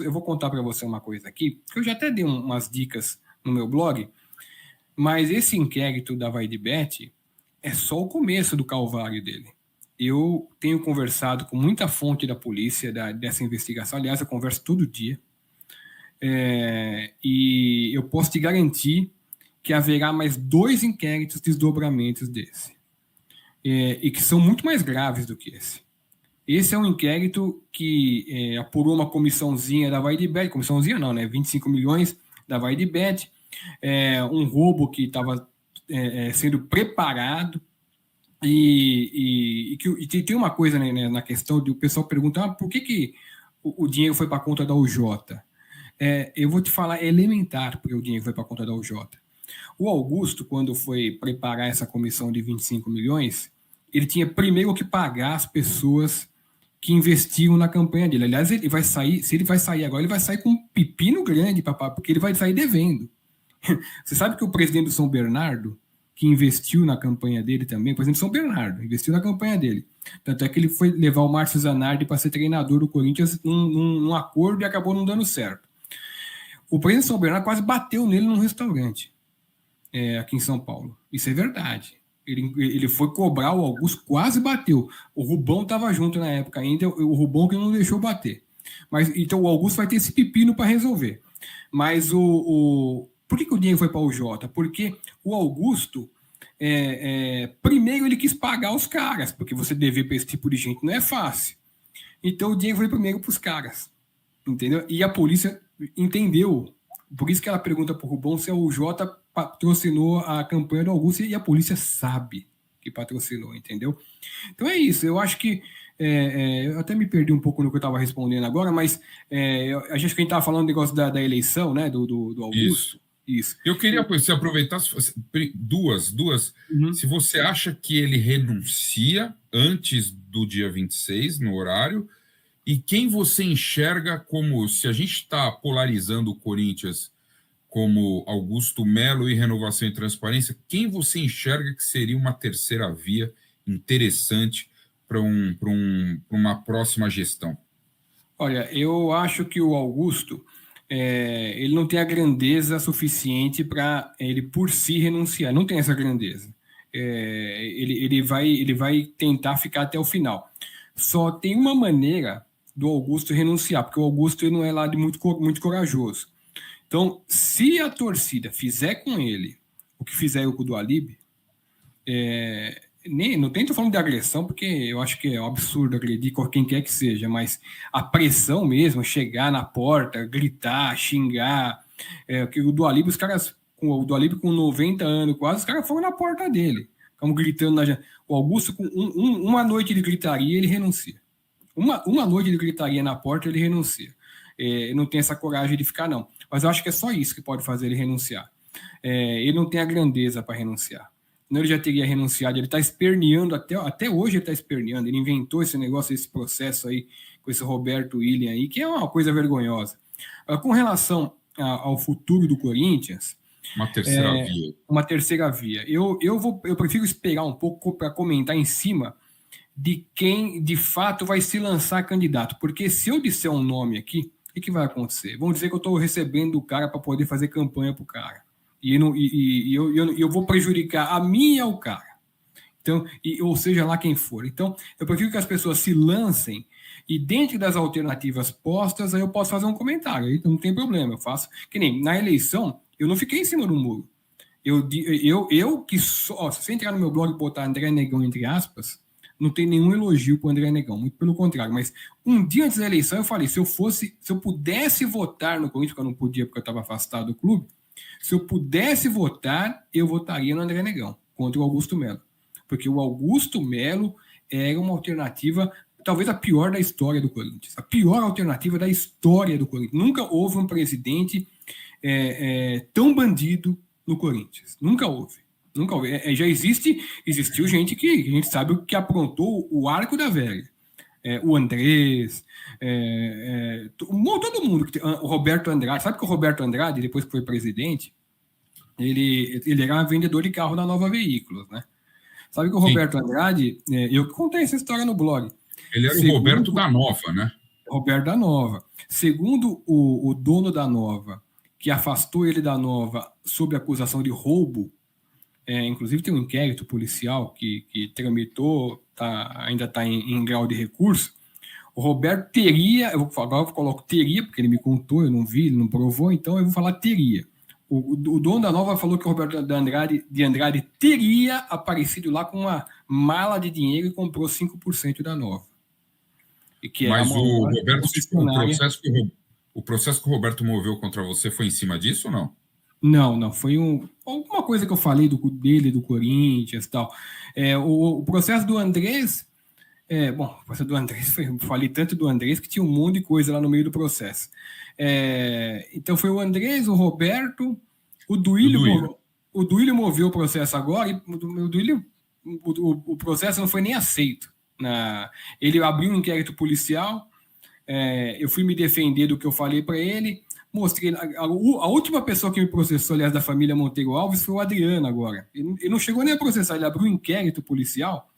eu vou contar para você uma coisa aqui, que eu já até dei umas dicas no meu blog, mas esse inquérito da Vaidebet é só o começo do calvário dele. Eu tenho conversado com muita fonte da polícia dessa investigação, aliás, eu converso todo dia, e eu posso te garantir que haverá mais 2 inquéritos desdobramentos desse, e que são muito mais graves do que esse. Esse é um inquérito que apurou uma comissãozinha da Vaidebet, comissãozinha não, né? 25 milhões da Vaidebet, um roubo que estava sendo preparado, e tem uma coisa, né, na questão de o pessoal perguntar por que o dinheiro foi para a conta da UJ. Eu vou te falar, é elementar porque o dinheiro foi para a conta da UJ. O Augusto, quando foi preparar essa comissão de 25 milhões, ele tinha primeiro que pagar as pessoas que investiam na campanha dele. Aliás, ele vai sair, se ele vai sair agora, ele vai sair com um pepino grande, papai, porque ele vai sair devendo. Você sabe que o presidente do São Bernardo, que investiu na campanha dele também, o presidente do São Bernardo, investiu na campanha dele. Tanto é que ele foi levar o Márcio Zanardi para ser treinador do Corinthians num acordo e acabou não dando certo. O presidente do São Bernardo quase bateu nele num restaurante aqui em São Paulo. Isso é verdade. Ele foi cobrar o Augusto, quase bateu. O Rubão estava junto na época ainda, o Rubão que não deixou bater. Mas então o Augusto vai ter esse pepino para resolver. Mas por que o dinheiro foi para o Jota? Porque o Augusto, primeiro ele quis pagar os caras, porque você dever para esse tipo de gente não é fácil. Então o dinheiro foi primeiro para os caras, entendeu? E a polícia entendeu. Por isso que ela pergunta para o Rubão se o Jota patrocinou a campanha do Augusto, e a polícia sabe que patrocinou, entendeu? Então é isso, eu acho que eu até me perdi um pouco no que eu estava respondendo agora, mas a gente estava falando do negócio da eleição, né, do Augusto. Isso. Eu queria que você aproveitasse duas. Uhum. Se você acha que ele renuncia antes do dia 26, no horário, e quem você enxerga como, se a gente está polarizando o Corinthians como Augusto Melo e Renovação e Transparência, quem você enxerga que seria uma terceira via interessante para uma próxima gestão? Olha, eu acho que o Augusto, ele não tem a grandeza suficiente para ele por si renunciar, não tem essa grandeza. Ele vai tentar ficar até o final. Só tem uma maneira do Augusto renunciar, porque o Augusto ele não é lá de muito corajoso. Então, se a torcida fizer com ele o que fizer com o do Alib, não estou falando de agressão, porque eu acho que é um absurdo agredir quem quer que seja, mas a pressão mesmo, chegar na porta, gritar, xingar, que o do Alib, os caras, o do Alib com 90 anos quase, os caras foram na porta dele, ficam gritando na janela. O Augusto, com uma noite de gritaria, ele renuncia. Uma noite de gritaria na porta, ele renuncia. Não tem essa coragem de ficar, não. Mas eu acho que é só isso que pode fazer ele renunciar. Ele não tem a grandeza para renunciar. Senão ele já teria renunciado. Ele está esperneando, até hoje ele está esperneando. Ele inventou esse negócio, esse processo aí, com esse Roberto William aí, que é uma coisa vergonhosa. Com relação ao futuro do Corinthians... Uma terceira via. Uma terceira via. Eu prefiro esperar um pouco para comentar em cima de quem, de fato, vai se lançar candidato. Porque se eu disser um nome aqui, o que vai acontecer? Vão dizer que eu estou recebendo o cara para poder fazer campanha para o cara. E eu vou prejudicar a mim e ao cara. Então, ou seja lá quem for. Então, eu prefiro que as pessoas se lancem e dentro das alternativas postas, aí eu posso fazer um comentário. Aí não tem problema, eu faço. Que nem na eleição, eu não fiquei em cima do muro. Se você entrar no meu blog e botar André Negão entre aspas, não tem nenhum elogio para o André Negão, muito pelo contrário. Mas um dia antes da eleição eu falei, se eu pudesse votar no Corinthians, porque eu não podia porque eu estava afastado do clube, se eu pudesse votar, eu votaria no André Negão, contra o Augusto Melo. Porque o Augusto Melo era uma alternativa, talvez a pior da história do Corinthians. A pior alternativa da história do Corinthians. Nunca houve um presidente tão bandido no Corinthians. Nunca houve. Nunca houve. Já existiu gente que a gente sabe que aprontou o arco da velha. O Andrés, todo mundo. O Roberto Andrade. Sabe que o Roberto Andrade, depois que foi presidente, ele era vendedor de carro da Nova Veículos, né? Sabe que o Roberto Andrade, eu contei essa história no blog. Ele era o Roberto da Nova, né? Roberto da Nova. Segundo o dono da Nova, que afastou ele da Nova sob acusação de roubo, inclusive tem um inquérito policial que tramitou, ainda está em grau de recurso. O Roberto teria, agora eu coloco teria, porque ele me contou, eu não vi, ele não provou, então eu vou falar teria. O dono da Nova falou que o Roberto de Andrade teria aparecido lá com uma mala de dinheiro e comprou 5% da Nova. E que mas o Roberto, o processo que o Roberto moveu contra você foi em cima disso ou não? Não, foi alguma coisa que eu falei dele, do Corinthians e tal. O processo do Andrés, o processo do Andrés, falei tanto do Andrés que tinha um monte de coisa lá no meio do processo. Então foi o Andrés, o Roberto, o Duílio moveu o processo agora, e o Duílio, o processo não foi nem aceito. Ele abriu um inquérito policial, eu fui me defender do que eu falei para ele, mostrei. A última pessoa que me processou, aliás, da família Monteiro Alves, foi o Adriano agora. Ele não chegou nem a processar, ele abriu um inquérito policial,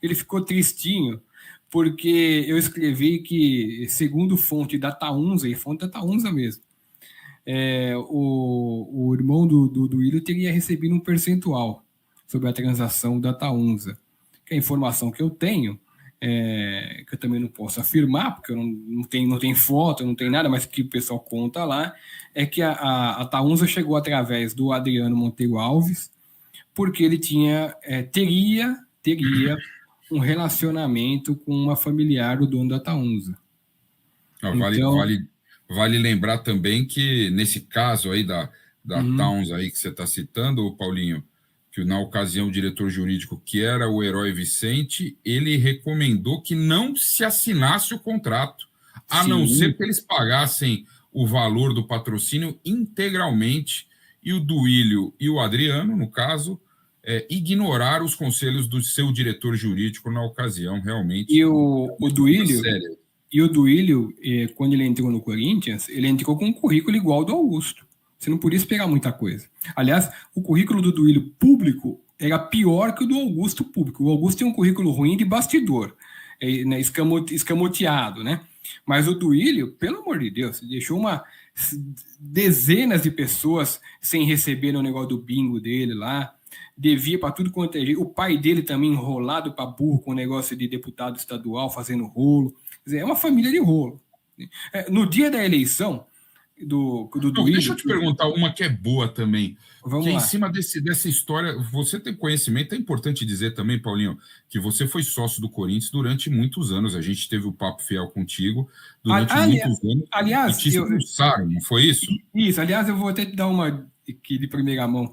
ele ficou tristinho, porque eu escrevi que, segundo fonte da Taunza, e fonte da Taunza mesmo, o irmão do Duílio teria recebido um percentual sobre a transação da Taunza. Que é a informação que eu tenho, que eu também não posso afirmar, porque eu não tem foto, não tem nada, mas que o pessoal conta lá, é que a Taunza chegou através do Adriano Monteiro Alves, porque ele teria um relacionamento com uma familiar do dono da Taunza. Vale lembrar também que, nesse caso aí da Taunza aí que você está citando, Paulinho, que na ocasião o diretor jurídico, que era o Herói Vicente, ele recomendou que não se assinasse o contrato, a não ser que eles pagassem o valor do patrocínio integralmente, e o Duílio e o Adriano, no caso, ignoraram os conselhos do seu diretor jurídico na ocasião, realmente. E o Duílio, quando ele entrou no Corinthians, ele entrou com um currículo igual ao do Augusto. Você não podia esperar muita coisa. Aliás, o currículo do Duílio público era pior que o do Augusto público. O Augusto tem um currículo ruim de bastidor, escamoteado, né? Mas o Duílio, pelo amor de Deus, deixou dezenas de pessoas sem receber no negócio do bingo dele lá, devia para tudo quanto é jeito. O pai dele também enrolado para burro com o negócio de deputado estadual, fazendo rolo. Quer dizer, é uma família de rolo. No dia da eleição, Duílio. Deixa eu te perguntar uma que é boa também. Vamos lá. Em cima dessa história, você tem conhecimento, é importante dizer também, Paulinho, que você foi sócio do Corinthians durante muitos anos. A gente teve o Papo Fiel contigo durante muitos anos. Aliás, e te expulsaram, não foi isso? Isso, aliás, eu vou até te dar uma aqui de primeira mão.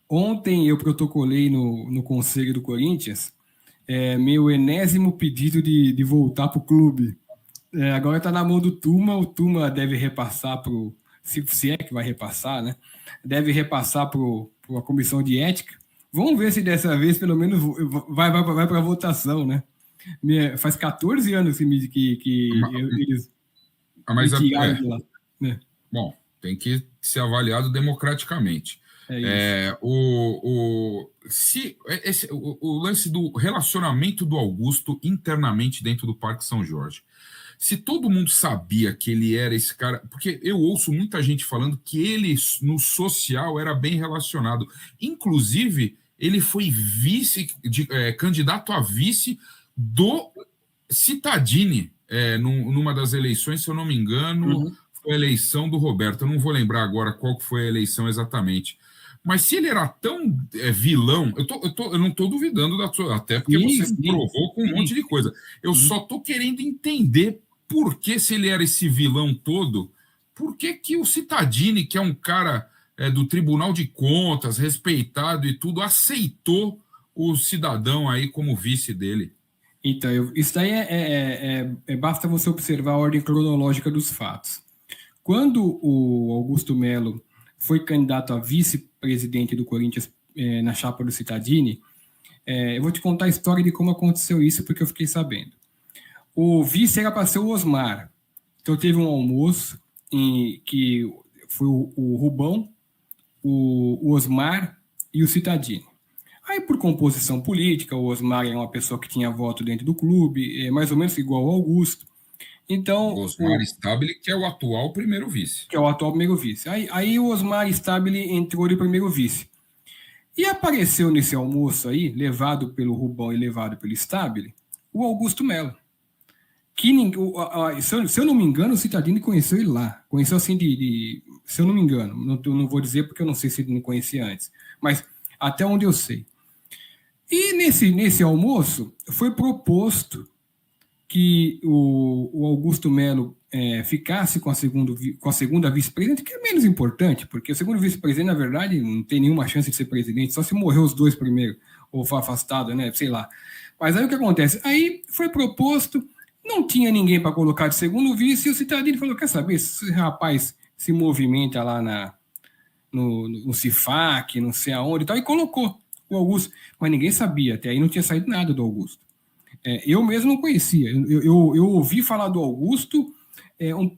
Ontem eu protocolei no Conselho do Corinthians meu enésimo pedido de voltar para o clube. Agora está na mão do Tuma, o Tuma deve repassar para o. Se é que vai repassar, né? Deve repassar para a comissão de ética. Vamos ver se dessa vez, pelo menos, vai para a votação, né? Faz 14 anos que eles me tiraram de lá. Né? Bom, tem que ser avaliado democraticamente. O lance do relacionamento do Augusto internamente dentro do Parque São Jorge. Se todo mundo sabia que ele era esse cara, porque eu ouço muita gente falando que ele no social era bem relacionado. Inclusive, ele foi candidato a vice do Cittadini numa das eleições, se eu não me engano, foi a eleição do Roberto. Eu não vou lembrar agora qual foi a eleição exatamente. Mas se ele era tão vilão, eu não estou duvidando da sua, até porque você me provou com um monte de coisa. Eu só estou querendo entender por que, se ele era esse vilão todo, por que o Cittadini, que é um cara do Tribunal de Contas, respeitado e tudo, aceitou o cidadão aí como vice dele? Então, isso daí basta você observar a ordem cronológica dos fatos. Quando o Augusto Melo foi candidato a vice-presidente do Corinthians na chapa do Cittadini, eu vou te contar a história de como aconteceu isso, porque eu fiquei sabendo. O vice era para ser o Osmar. Então teve um almoço que foi o Rubão, o Osmar e o Cittadini. Aí, por composição política, o Osmar era uma pessoa que tinha voto dentro do clube, mais ou menos igual ao Augusto. Então, Osmar Stabile, que é o atual primeiro vice. Que é o atual primeiro vice. Aí o Osmar Stabile entrou de primeiro vice. E apareceu nesse almoço aí, levado pelo Rubão e levado pelo Stabile, o Augusto Melo. Que, se eu não me engano, o Cittadini conheceu ele lá. Conheceu assim se eu não me engano. Não vou dizer porque eu não sei se ele não conhecia antes. Mas até onde eu sei. E nesse almoço foi proposto que o Augusto Melo ficasse com a segunda vice-presidente, que é menos importante, porque o segundo vice-presidente, na verdade, não tem nenhuma chance de ser presidente, só se morrer os dois primeiro, ou for afastado, né? Sei lá. Mas aí o que acontece? Aí foi proposto, não tinha ninguém para colocar de segundo vice, e o Cittadini falou: quer saber, esse rapaz se movimenta lá no CIFAC, não sei aonde e tal, e colocou o Augusto. Mas ninguém sabia, até aí não tinha saído nada do Augusto. Eu mesmo não conhecia. Eu ouvi falar do Augusto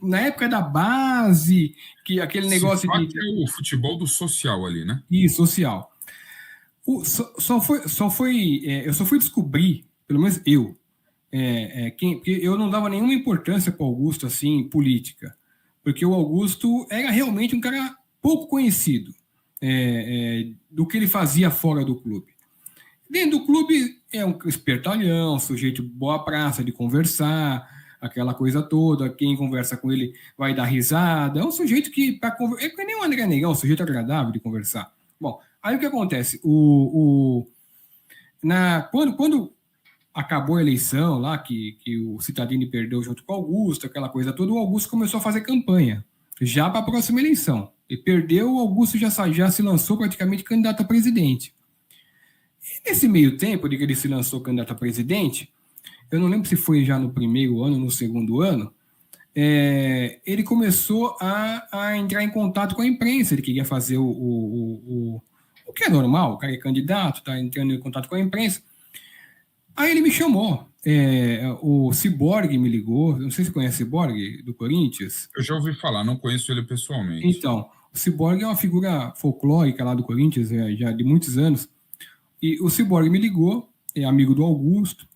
na época da base, que aquele negócio de... É o futebol do social ali, né? Isso, social. Eu só fui descobrir, pelo menos porque eu não dava nenhuma importância para o Augusto, assim, política. Porque o Augusto era realmente um cara pouco conhecido do que ele fazia fora do clube. Dentro do clube é um espertalhão, sujeito boa praça de conversar, aquela coisa toda. Quem conversa com ele vai dar risada. É um sujeito que, é nem o André Negão, um sujeito agradável de conversar. Bom, aí o que acontece? Quando acabou a eleição lá, que o Cittadini perdeu junto com o Augusto, aquela coisa toda, o Augusto começou a fazer campanha, já para a próxima eleição. Ele perdeu, o Augusto já se lançou praticamente candidato a presidente. E nesse meio tempo de que ele se lançou candidato a presidente, eu não lembro se foi já no primeiro ano ou no segundo ano, ele começou a entrar em contato com a imprensa. Ele queria fazer o que é normal, o cara é candidato, está entrando em contato com a imprensa. Aí ele me chamou, o Ciborgue me ligou, não sei se você conhece o Ciborgue, do Corinthians. Eu já ouvi falar, não conheço ele pessoalmente. Então, o Ciborgue é uma figura folclórica lá do Corinthians, já de muitos anos. E o Ciborgue me ligou, é amigo do Augusto,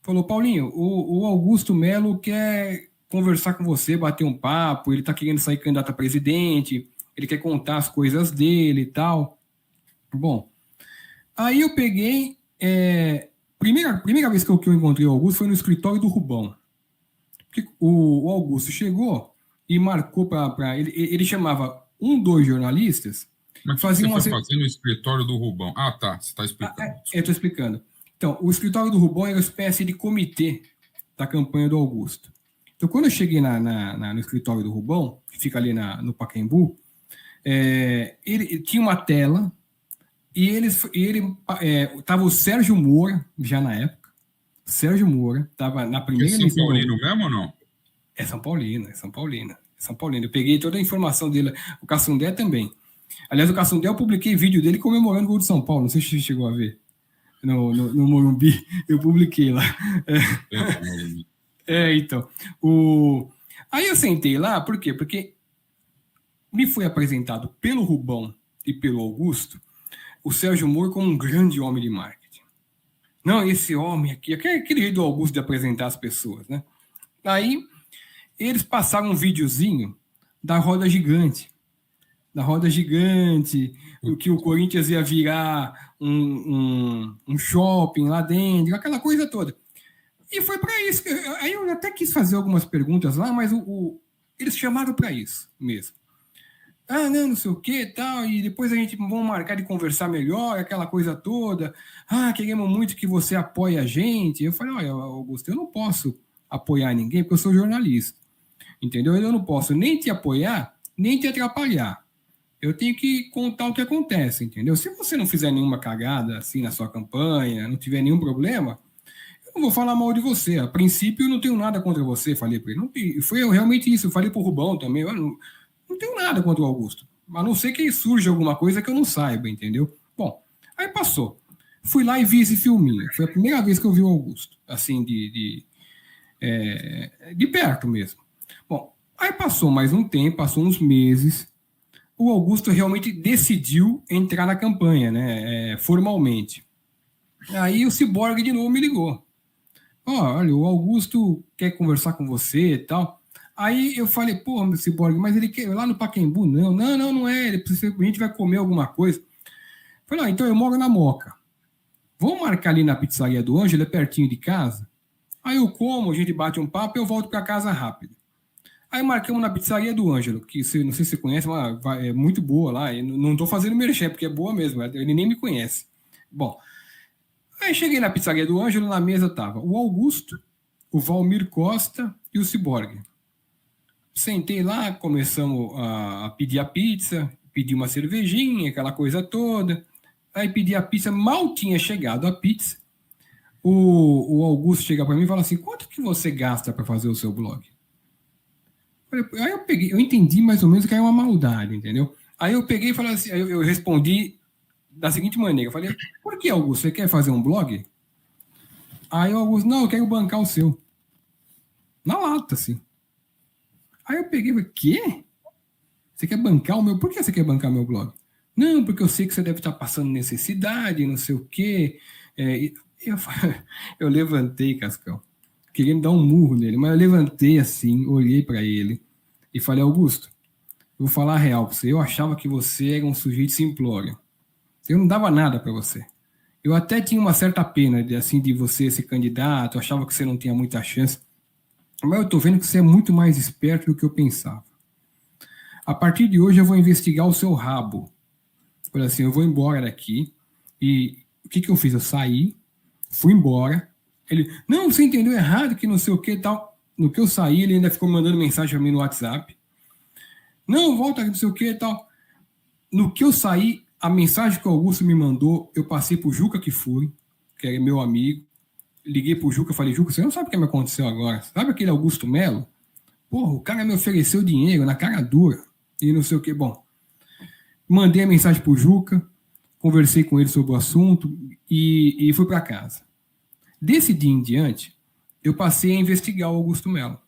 falou: Paulinho, o Augusto Melo quer conversar com você, bater um papo, ele está querendo sair candidato a presidente, ele quer contar as coisas dele e tal. Bom, aí eu peguei... Primeira vez que eu encontrei o Augusto foi no escritório do Rubão. Porque o Augusto chegou e marcou para... Ele chamava dois jornalistas. Mas o que você foi fazer no escritório do Rubão? Ah, tá, você está explicando. Eu estou explicando. Então, o escritório do Rubão era uma espécie de comitê da campanha do Augusto. Então, quando eu cheguei no escritório do Rubão, que fica ali no Pacaembu, ele tinha uma tela e estava o Sérgio Moura, já na época. Sérgio Moura estava na primeira eleição. É São Paulino mesmo ou não? É São Paulino. Eu peguei toda a informação dele. O Cassundé também. Aliás, o Cassundé, eu publiquei vídeo dele comemorando o gol de São Paulo. Não sei se você chegou a ver. No Morumbi, eu publiquei lá. Então. Aí eu sentei lá, por quê? Porque me foi apresentado pelo Rubão e pelo Augusto o Sérgio Moro como um grande homem de marketing. Não, esse homem aqui, aquele jeito do Augusto de apresentar as pessoas, né? Aí eles passaram um videozinho da roda gigante. O que o Corinthians ia virar um shopping lá dentro, aquela coisa toda. E foi para isso. Aí eu até quis fazer algumas perguntas lá, mas eles chamaram para isso mesmo. Não sei o que tal, e depois a gente vamos marcar de conversar melhor, aquela coisa toda. Queremos muito que você apoie a gente. Eu falei: olha, Augusto, eu não posso apoiar ninguém porque eu sou jornalista. Entendeu? Eu não posso nem te apoiar, nem te atrapalhar. Eu tenho que contar o que acontece, entendeu? Se você não fizer nenhuma cagada assim na sua campanha, não tiver nenhum problema, eu não vou falar mal de você. A princípio, eu não tenho nada contra você, falei para ele. Foi realmente isso, eu falei para o Rubão também. Eu não tenho nada contra o Augusto, a não ser que surja alguma coisa que eu não saiba, entendeu? Bom, aí passou. Fui lá e vi esse filminho. Foi a primeira vez que eu vi o Augusto, assim, de perto mesmo. Bom, aí passou mais um tempo, passou uns meses. O Augusto realmente decidiu entrar na campanha, né, formalmente. Aí o Ciborgue de novo me ligou. olha, o Augusto quer conversar com você e tal. Aí eu falei, pô, meu Ciborgue, mas ele quer lá no Pacaembu? Não é, a gente vai comer alguma coisa. Falei, então eu moro na Moca. Vamos marcar ali na pizzaria do Ângelo, é pertinho de casa? Aí eu como, a gente bate um papo e eu volto para casa rápido. Aí marcamos na pizzaria do Ângelo, que não sei se você conhece, mas é muito boa lá. Eu não estou fazendo merchan, porque é boa mesmo, ele nem me conhece. Bom, aí cheguei na pizzaria do Ângelo, na mesa tava o Augusto, o Valmir Costa e o Ciborgue. Sentei lá, começamos a pedir a pizza, pedi uma cervejinha, aquela coisa toda. Aí pedi a pizza, mal tinha chegado a pizza. O Augusto chega para mim e fala assim: quanto que você gasta para fazer o seu blog? Aí eu entendi mais ou menos que é uma maldade, entendeu? Aí eu peguei e falei assim, eu respondi da seguinte maneira: eu falei, por que, Augusto, você quer fazer um blog? Aí o Augusto, não, eu quero bancar o seu. Na lata, assim. Aí eu peguei e falei, quê? Você quer bancar o meu? Por que você quer bancar meu blog? Não, porque eu sei que você deve estar passando necessidade, não sei o quê. Eu levantei, Cascão, querendo dar um murro nele, mas eu levantei assim, olhei para ele e falei, Augusto, eu vou falar a real para você. Eu achava que você era um sujeito simplório. Eu não dava nada para você. Eu até tinha uma certa pena de você ser candidato, eu achava que você não tinha muita chance. Mas eu estou vendo que você é muito mais esperto do que eu pensava. A partir de hoje eu vou investigar o seu rabo. Falei assim, eu vou embora daqui. E o que eu fiz? Eu saí, fui embora. Ele, não, você entendeu errado, que não sei o que e tal. No que eu saí, ele ainda ficou mandando mensagem para mim no WhatsApp. Não, volta aqui, não sei o que e tal. No que eu saí, a mensagem que o Augusto me mandou, eu passei pro Juca que fui, que é meu amigo. Liguei pro Juca e falei, Juca, você não sabe o que me aconteceu agora? Sabe aquele Augusto Melo? Porra, o cara me ofereceu dinheiro na cara dura e não sei o que. Bom, mandei a mensagem pro Juca, conversei com ele sobre o assunto e fui para casa. Desse dia em diante, eu passei a investigar o Augusto Melo.